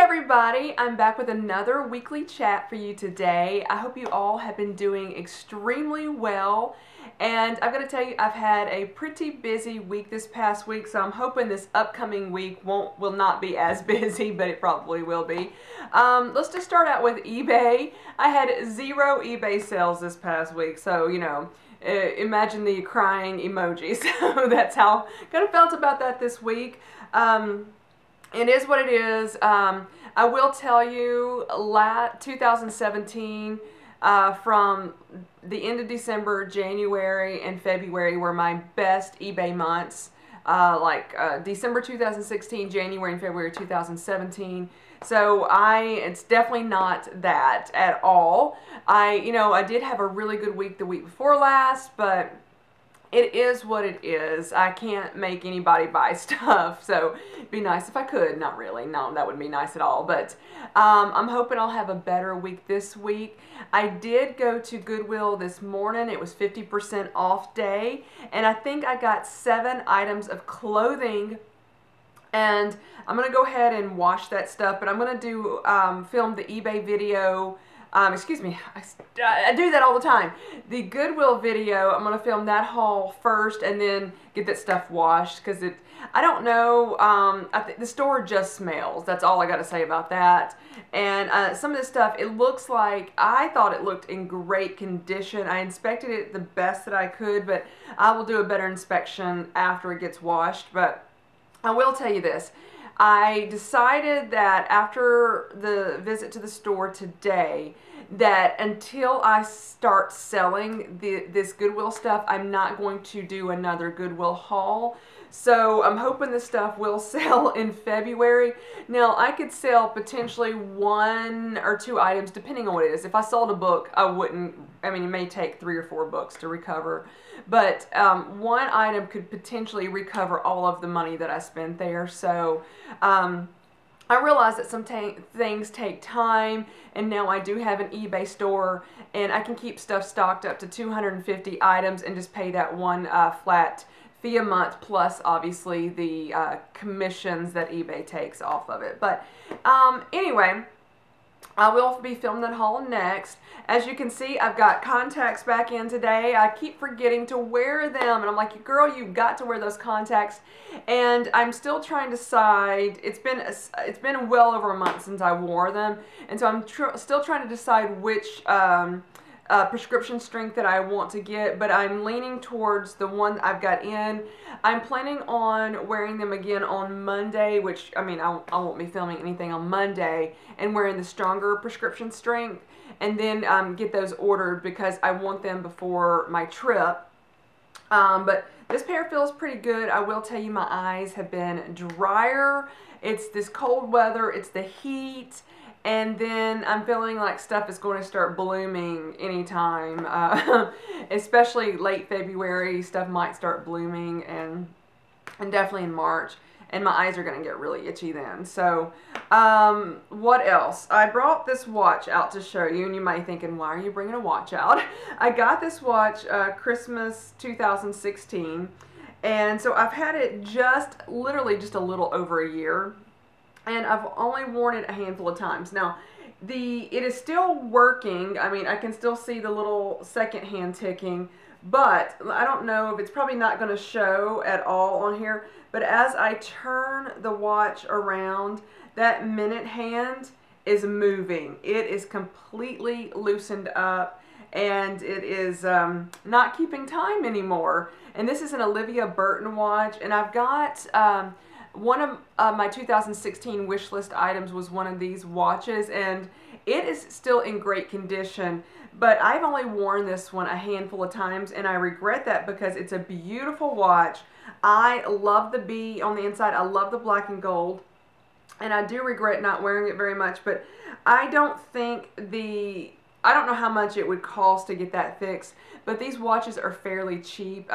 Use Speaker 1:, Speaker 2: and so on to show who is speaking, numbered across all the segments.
Speaker 1: everybody, I'm back with another weekly chat for you today. I hope you all have been doing extremely well, and I'm going to tell you I've had a pretty busy week this past week, so I'm hoping this upcoming week will not be as busy, but it probably will be. Let's just start out with eBay. I had 0 eBay sales this past week, so you know, imagine the crying emoji. So that's how I kind of felt about that this week. It is what it is. I will tell you, 2017, from the end of December, January, and February were my best eBay months. December 2016, January, and February 2017. So it's definitely not that at all. I did have a really good week the week before last, but it is what it is. I can't make anybody buy stuff, so it'd be nice if I could. Not really. No, that wouldn't be nice at all. But I'm hoping I'll have a better week this week. I did go to Goodwill this morning. It was 50% off day, and I think I got 7 items of clothing. And I'm going to go ahead and wash that stuff, but I'm going to do film the eBay video. Excuse me, I do that all the time. The Goodwill video, I'm going to film that haul first and then get that stuff washed, because I don't know, I think the store just smells. That's all I got to say about that. And some of this stuff, it looks like, I thought it looked in great condition. I inspected it the best that I could, but I will do a better inspection after it gets washed. But I will tell you this. I decided that after the visit to the store today, that until I start selling this Goodwill stuff, I'm not going to do another Goodwill haul. So I'm hoping this stuff will sell in February. Now, I could sell potentially 1 or 2 items depending on what it is. If I sold a book, it may take 3 or 4 books to recover. But 1 item could potentially recover all of the money that I spent there. So I realize that some things take time, and now I do have an eBay store, and I can keep stuff stocked up to 250 items and just pay that one flat fee a month, plus obviously the commissions that eBay takes off of it. But anyway, I will be filming that haul next. As you can see, I've got contacts back in today. I keep forgetting to wear them, and I'm like, girl, you've got to wear those contacts. And I'm still trying to decide. It's been well over a month since I wore them, and so I'm still trying to decide which prescription strength that I want to get, but I'm leaning towards the one I've got in. I'm planning on wearing them again on Monday, which, I won't be filming anything on Monday, and wearing the stronger prescription strength, and then get those ordered because I want them before my trip. But this pair feels pretty good. I will tell you, my eyes have been drier. It's this cold weather, it's the heat. And then I'm feeling like stuff is going to start blooming anytime, especially late February. Stuff might start blooming, and definitely in March. And my eyes are going to get really itchy then. So, what else? I brought this watch out to show you, and you might be thinking, why are you bringing a watch out? I got this watch Christmas 2016, and so I've had it literally just a little over a year. And I've only worn it a handful of times. Now, it is still working. I can still see the little second hand ticking, but I don't know if it's probably not going to show at all on here. But as I turn the watch around, that minute hand is moving. It is completely loosened up, and it is not keeping time anymore. And this is an Olivia Burton watch, and I've got one of my 2016 wish list items was one of these watches, and it is still in great condition, but I've only worn this one a handful of times, and I regret that because it's a beautiful watch. I love the B on the inside. I love the black and gold, and I do regret not wearing it very much, but I don't know how much it would cost to get that fixed, but these watches are fairly cheap.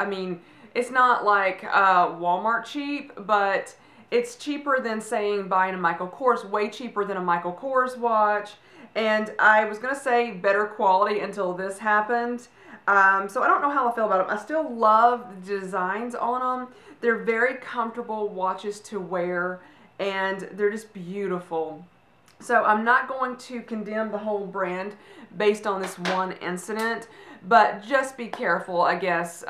Speaker 1: It's not like Walmart cheap, but it's cheaper than, saying, buying a Michael Kors, way cheaper than a Michael Kors watch. And I was going to say better quality until this happened. So I don't know how I feel about them. I still love the designs on them. They're very comfortable watches to wear, and they're just beautiful. So I'm not going to condemn the whole brand based on this one incident, but just be careful, I guess.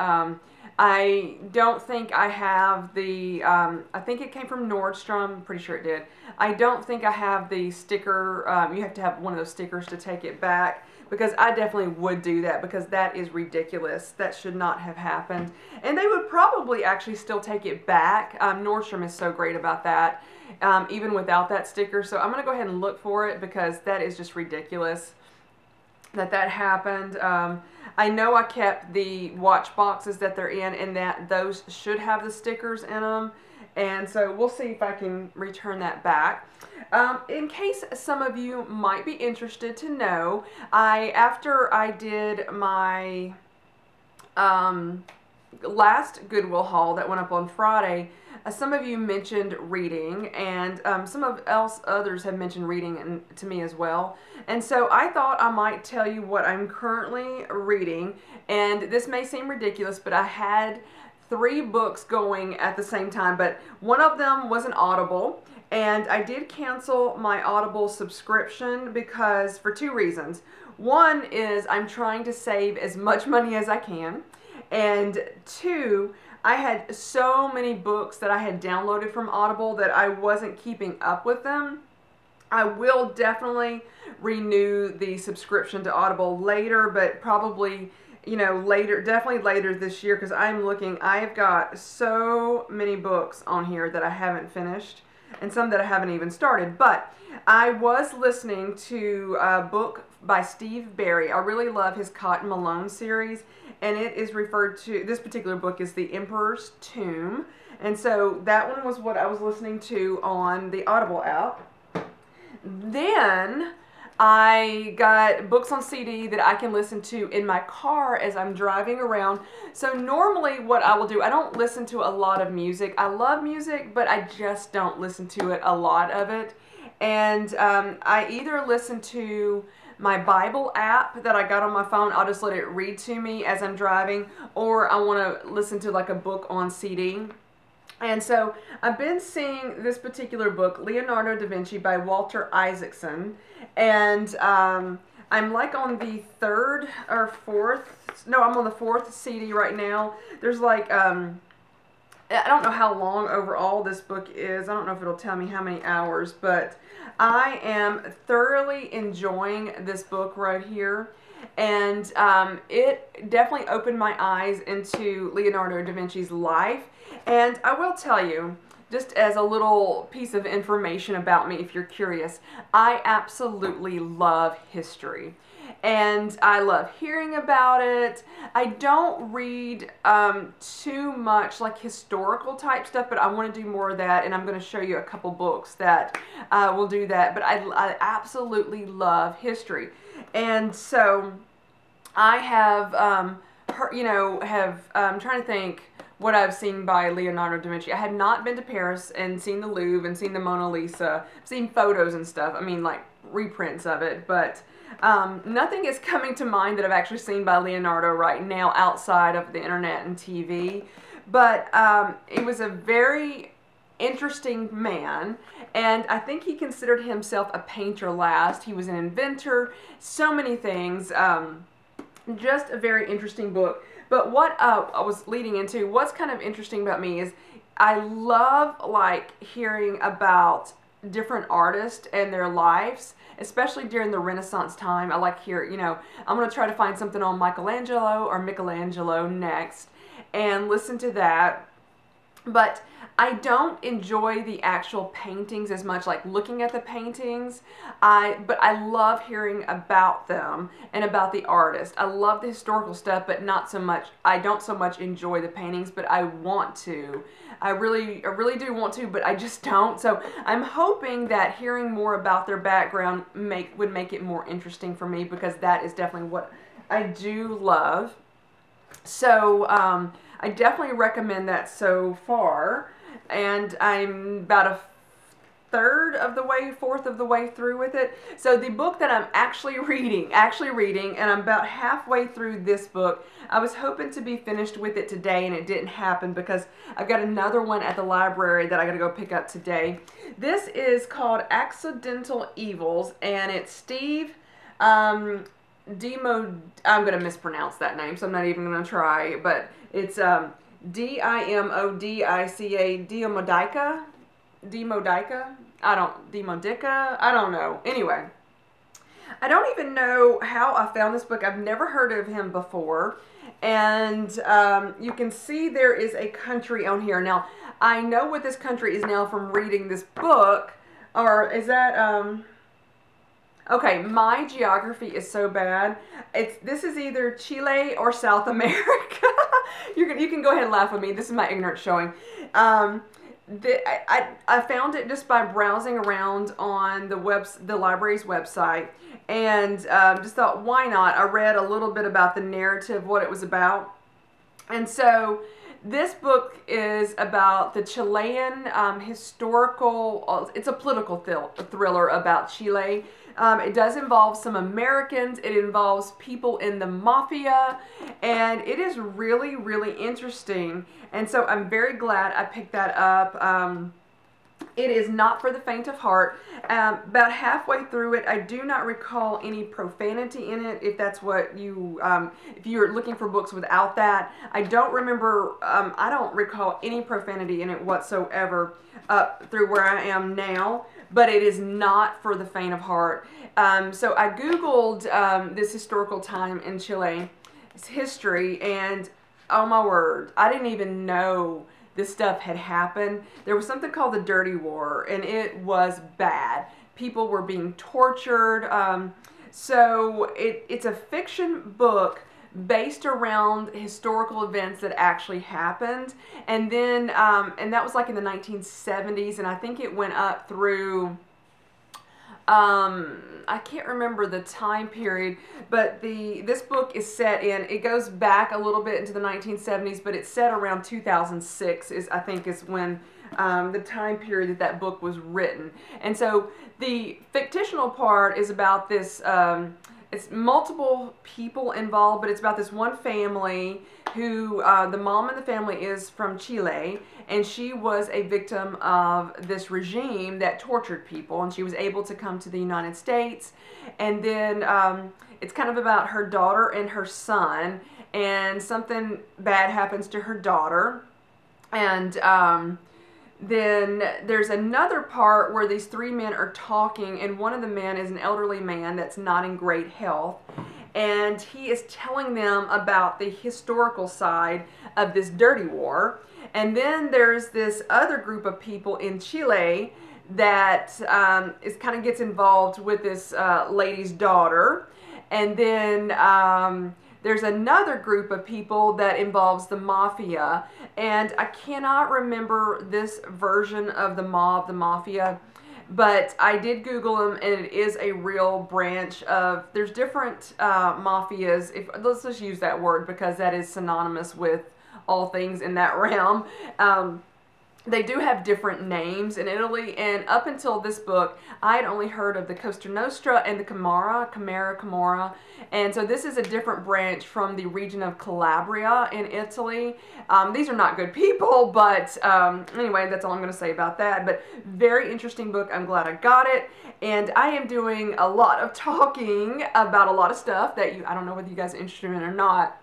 Speaker 1: I don't think I have the, I think it came from Nordstrom, I'm pretty sure it did. I don't think I have the sticker, you have to have one of those stickers to take it back, because I definitely would do that, because that is ridiculous. That should not have happened. And they would probably actually still take it back. Nordstrom is so great about that, even without that sticker. So I'm going to go ahead and look for it, because that is just ridiculous that happened. I know I kept the watch boxes that they're in, and that those should have the stickers in them. And so we'll see if I can return that back. In case some of you might be interested to know, after I did my last Goodwill haul that went up on Friday, some of you mentioned reading, and others have mentioned reading to me as well. And so I thought I might tell you what I'm currently reading. And this may seem ridiculous, but I had 3 books going at the same time, but one of them was an Audible, and I did cancel my Audible subscription because for 2 reasons. One is I'm trying to save as much money as I can, and 2, I had so many books that I had downloaded from Audible that I wasn't keeping up with them. I will definitely renew the subscription to Audible later, but probably, you know, definitely later this year, because I've got so many books on here that I haven't finished, and some that I haven't even started. But I was listening to a book by Steve Berry. I really love his Cotton Malone series, and it is referred to, this particular book is The Emperor's Tomb. And so that one was what I was listening to on the Audible app. Then I got books on CD that I can listen to in my car as I'm driving around. So normally what I will do, I don't listen to a lot of music. I love music, but I just don't listen to it, a lot of it. And I either listen to my Bible app that I got on my phone, I'll just let it read to me as I'm driving, or I want to listen to like a book on CD. And so I've been seeing this particular book, Leonardo da Vinci by Walter Isaacson, and I'm like on the 3rd or 4th, no, I'm on the 4th CD right now. There's like, I don't know how long overall this book is. I don't know if it'll tell me how many hours, but I am thoroughly enjoying this book right here. And it definitely opened my eyes into Leonardo da Vinci's life. And I will tell you, just as a little piece of information about me, if you're curious, I absolutely love history. And I love hearing about it. I don't read too much like historical type stuff, but I want to do more of that, and I'm going to show you a couple books that will do that. But I absolutely love history. And so I have, I'm trying to think what I've seen by Leonardo da Vinci. I have not been to Paris and seen the Louvre and seen the Mona Lisa. I've seen photos and stuff. I mean, like reprints of it, but nothing is coming to mind that I've actually seen by Leonardo right now outside of the internet and TV. But it was a very interesting man, and I think he considered himself a painter last. He was an inventor, so many things. Just a very interesting book. But what I was leading into, what's kind of interesting about me is I love like hearing about different artists and their lives, especially during the Renaissance time. I like I'm going to try to find something on Michelangelo next and listen to that. But I don't enjoy the actual paintings as much, like looking at the paintings, but I love hearing about them and about the artist. I love the historical stuff, but not so much. I don't so much enjoy the paintings, but I want to. I really do want to, but I just don't. So I'm hoping that hearing more about their background would make it more interesting for me, because that is definitely what I do love. So I definitely recommend that so far. And I'm about fourth of the way through with it. So the book that I'm actually reading, and I'm about halfway through this book. I was hoping to be finished with it today, and it didn't happen because I've got another one at the library that I gotta go pick up today. This is called Accidental Evils, and it's Steve I'm gonna mispronounce that name, so I'm not even gonna try, but it's Dimodica, Demodica, Demodica, I don't know. Anyway, I don't even know how I found this book. I've never heard of him before, and you can see there is a country on here. Now, I know what this country is now from reading this book, or is that, okay, my geography is so bad. This is either Chile or South America. You can go ahead and laugh with me. This is my ignorance showing. I found it just by browsing around on the library's website, and just thought, why not? I read a little bit about the narrative, what it was about, and so this book is about the Chilean historical. It's a political thriller about Chile. It does involve some Americans. It involves people in the mafia, and it is really, really interesting. And so I'm very glad I picked that up. It is not for the faint of heart. About halfway through it, I do not recall any profanity in it, if that's what you, if you're looking for books without that. I don't remember, I don't recall any profanity in it whatsoever up through where I am now, but it is not for the faint of heart. So I Googled this historical time in Chile, its history, and oh my word, I didn't even know this stuff had happened. There was something called the Dirty War, and it was bad. People were being tortured. So it's a fiction book based around historical events that actually happened. And then, and that was like in the 1970s, and I think it went up through, I can't remember the time period, but this book is set in, it goes back a little bit into the 1970s, but it's set around 2006 I think is when the time period that book was written. And so the fictional part is about this, it's multiple people involved, but it's about this one family who, the mom in the family is from Chile, and she was a victim of this regime that tortured people, and she was able to come to the United States. And then it's kind of about her daughter and her son, and something bad happens to her daughter. And then there's another part where these three men are talking, and one of the men is an elderly man that's not in great health, and he is telling them about the historical side of this dirty war. And then there's this other group of people in Chile that kind of gets involved with this lady's daughter. And then there's another group of people that involves the mafia. And I cannot remember this version of the mafia, but I did Google them, and it is a real branch of, there's different mafias. Let's just use that word because that is synonymous with all things in that realm. They do have different names in Italy, and up until this book, I had only heard of the Cosa Nostra and the Camorra, and so this is a different branch from the region of Calabria in Italy. These are not good people, but anyway, that's all I'm going to say about that. But very interesting book. I'm glad I got it, and I am doing a lot of talking about a lot of stuff that I don't know whether you guys are interested in or not.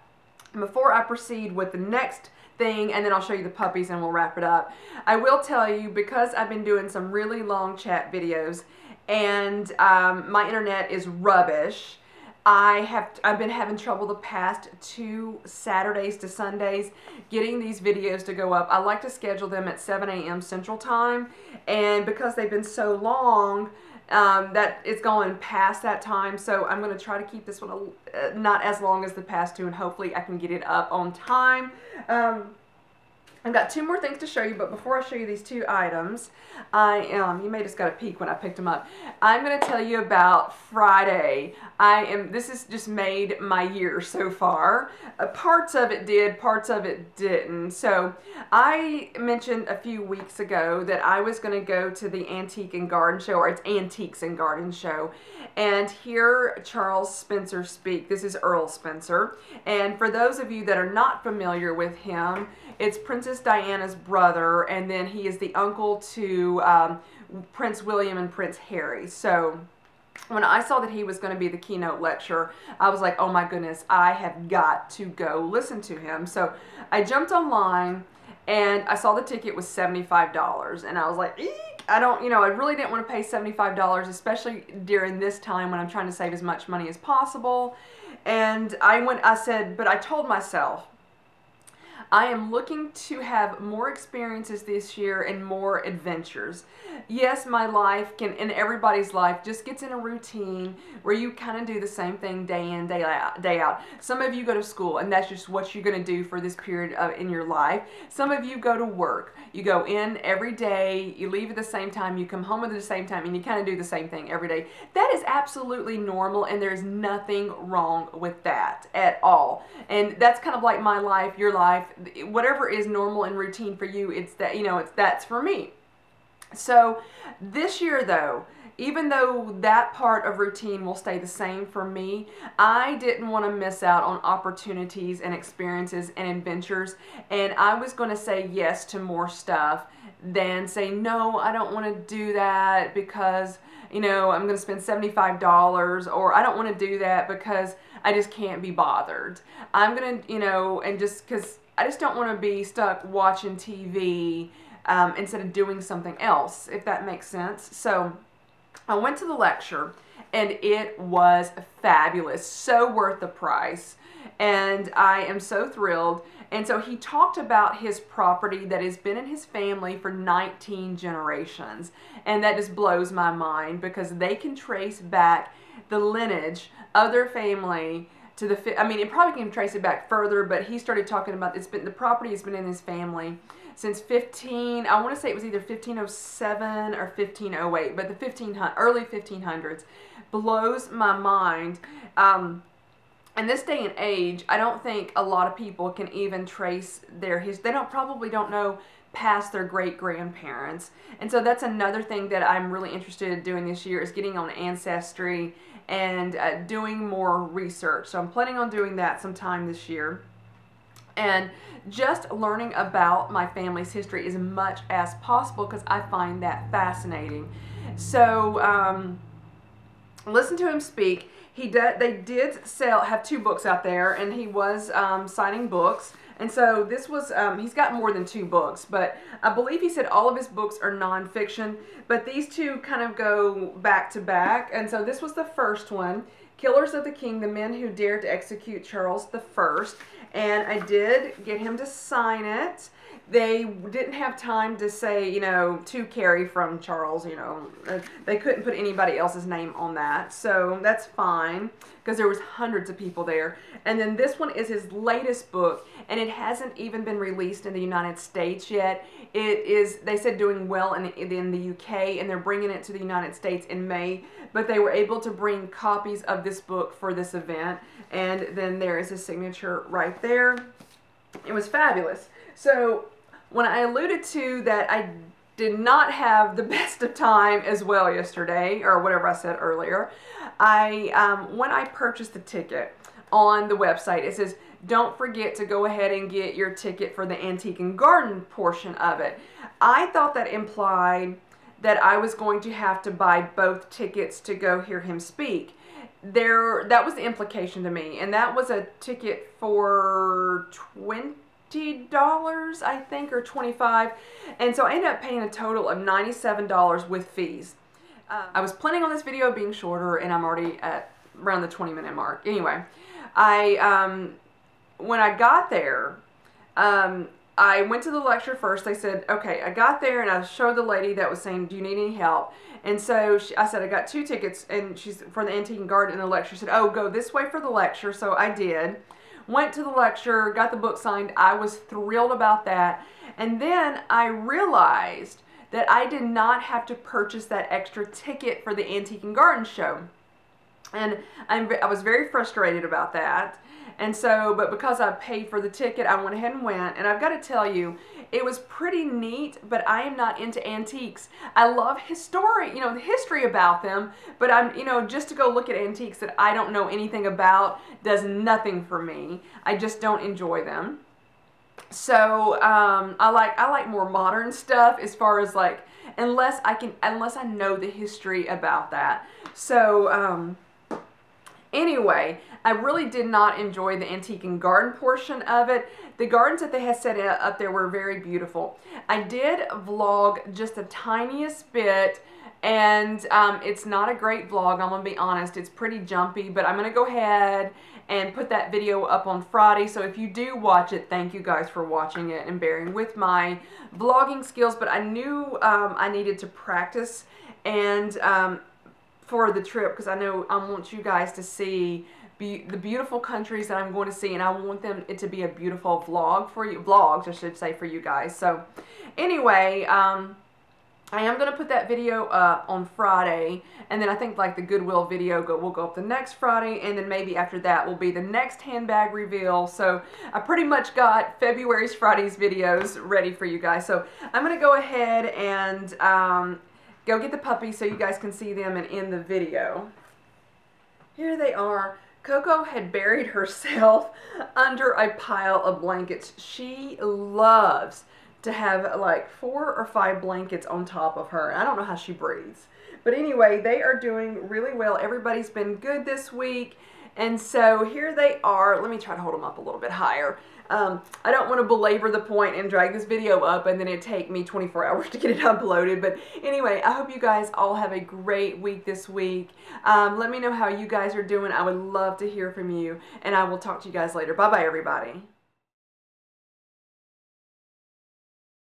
Speaker 1: Before I proceed with the next thing, and then I'll show you the puppies and we'll wrap it up, I will tell you, because I've been doing some really long chat videos and my internet is rubbish, I've been having trouble the past 2 Saturdays to Sundays getting these videos to go up. I like to schedule them at 7 a.m. Central Time, and because they've been so long, that it's going past that time, so I'm going to try to keep this one not as long as the past two, and hopefully I can get it up on time. I've got two more things to show you, but before I show you these two items, you may just got a peek when I picked them up. I'm going to tell you about Friday. This has just made my year so far. Parts of it did, parts of it didn't. So I mentioned a few weeks ago that I was going to go to the Antique and Garden Show, or it's Antiques and Garden Show, and hear Charles Spencer speak. This is Earl Spencer. And for those of you that are not familiar with him, it's Princess Diana's brother, and then he is the uncle to Prince William and Prince Harry. So when I saw that he was going to be the keynote lecturer, I was like, oh my goodness, I have got to go listen to him. So I jumped online, and I saw the ticket was $75, and I was like, eek! I really didn't want to pay $75, especially during this time when I'm trying to save as much money as possible. And but I told myself, I am looking to have more experiences this year and more adventures. Yes, my life and everybody's life just gets in a routine where you kind of do the same thing day in, day out. Some of you go to school, and that's just what you're going to do for this period in your life. Some of you go to work. You go in every day, you leave at the same time, you come home at the same time, and you kind of do the same thing every day. That is absolutely normal, and there's nothing wrong with that at all. And that's kind of like my life, your life. Whatever is normal and routine for you, that's for me. So this year though, even though that part of routine will stay the same for me, I didn't want to miss out on opportunities and experiences and adventures, and I was going to say yes to more stuff than say, no, I don't want to do that because, I'm going to spend $75, or I don't want to do that because I just can't be bothered. I'm going to, and just because I just don't want to be stuck watching TV instead of doing something else, if that makes sense. So I went to the lecture, and it was fabulous, so worth the price, and I am so thrilled. And so he talked about his property that has been in his family for 19 generations, and that just blows my mind because they can trace back the lineage of their family to it probably can trace it back further, but he started talking about the property has been in his family since I want to say it was either 1507 or 1508, but the early 1500s blows my mind. In this day and age, I don't think a lot of people can even trace their history. They probably don't know past their great-grandparents. And so that's another thing that I'm really interested in doing this year, is getting on Ancestry and doing more research. So I'm planning on doing that sometime this year. And just learning about my family's history as much as possible, because I find that fascinating. So listen to him speak. They did have two books out there, and he was signing books. And so this was, he's got more than 2 books, but I believe he said all of his books are nonfiction, but these two kind of go back to back. And so this was the first one, Killers of the King, the Men Who Dared to Execute Charles I. And I did get him to sign it. They didn't have time to say, to Karrie from Charles, they couldn't put anybody else's name on that. So that's fine, because there was hundreds of people there. And then this one is his latest book, and it hasn't even been released in the United States yet. It is, they said, doing well in the UK, and they're bringing it to the United States in May. But they were able to bring copies of this book for this event. And then there is his signature right there. It was fabulous. So when I alluded to that I did not have the best of time as well yesterday, or whatever I said earlier, when I purchased the ticket on the website, it says, don't forget to go ahead and get your ticket for the Antique and Garden portion of it. I thought that implied that I was going to have to buy both tickets to go hear him speak. That was the implication to me, and that was a ticket for $20, I think, or $25, and so I ended up paying a total of $97 with fees. I was planning on this video being shorter, and I'm already at around the 20-minute mark. Anyway, when I got there, I went to the lecture first. They said, okay, I got there, and I showed the lady that was saying, do you need any help? And so I said, I got 2 tickets, and she's for the Antique and Garden, and the lecture said, oh, go this way for the lecture. So I did. Went to the lecture, got the book signed. I was thrilled about that. And then I realized that I did not have to purchase that extra ticket for the Antique and Garden Show. And I was very frustrated about that. And so, but because I paid for the ticket, I went ahead and went. And I've got to tell you, it was pretty neat, but I am not into antiques. I love the history about them, but just to go look at antiques that I don't know anything about does nothing for me. I just don't enjoy them. So, I like more modern stuff as far as like, unless I know the history about that. So, anyway, I really did not enjoy the Antique and Garden portion of it. The gardens that they had set up there were very beautiful. I did vlog just the tiniest bit, and it's not a great vlog, I'm going to be honest. It's pretty jumpy, but I'm going to go ahead and put that video up on Friday. So if you do watch it, thank you guys for watching it and bearing with my vlogging skills. But I knew I needed to practice and for the trip, because I know I want you guys to see the beautiful countries that I'm going to see, and I want it to be a beautiful vlogs I should say, for you guys. So anyway, I am going to put that video up on Friday, and then I think like the Goodwill video will go up the next Friday, and then maybe after that will be the next handbag reveal. So I pretty much got Friday's videos ready for you guys. So I'm going to go ahead and go get the puppies so you guys can see them and end the video. Here they are. Coco had buried herself under a pile of blankets. She loves to have like 4 or 5 blankets on top of her. I don't know how she breathes. But anyway, they are doing really well. Everybody's been good this week. And so here they are. Let me try to hold them up a little bit higher. I don't want to belabor the point and drag this video up and then it'd take me 24 hours to get it uploaded. But anyway, I hope you guys all have a great week this week. Let me know how you guys are doing. I would love to hear from you, and I will talk to you guys later. Bye-bye, everybody.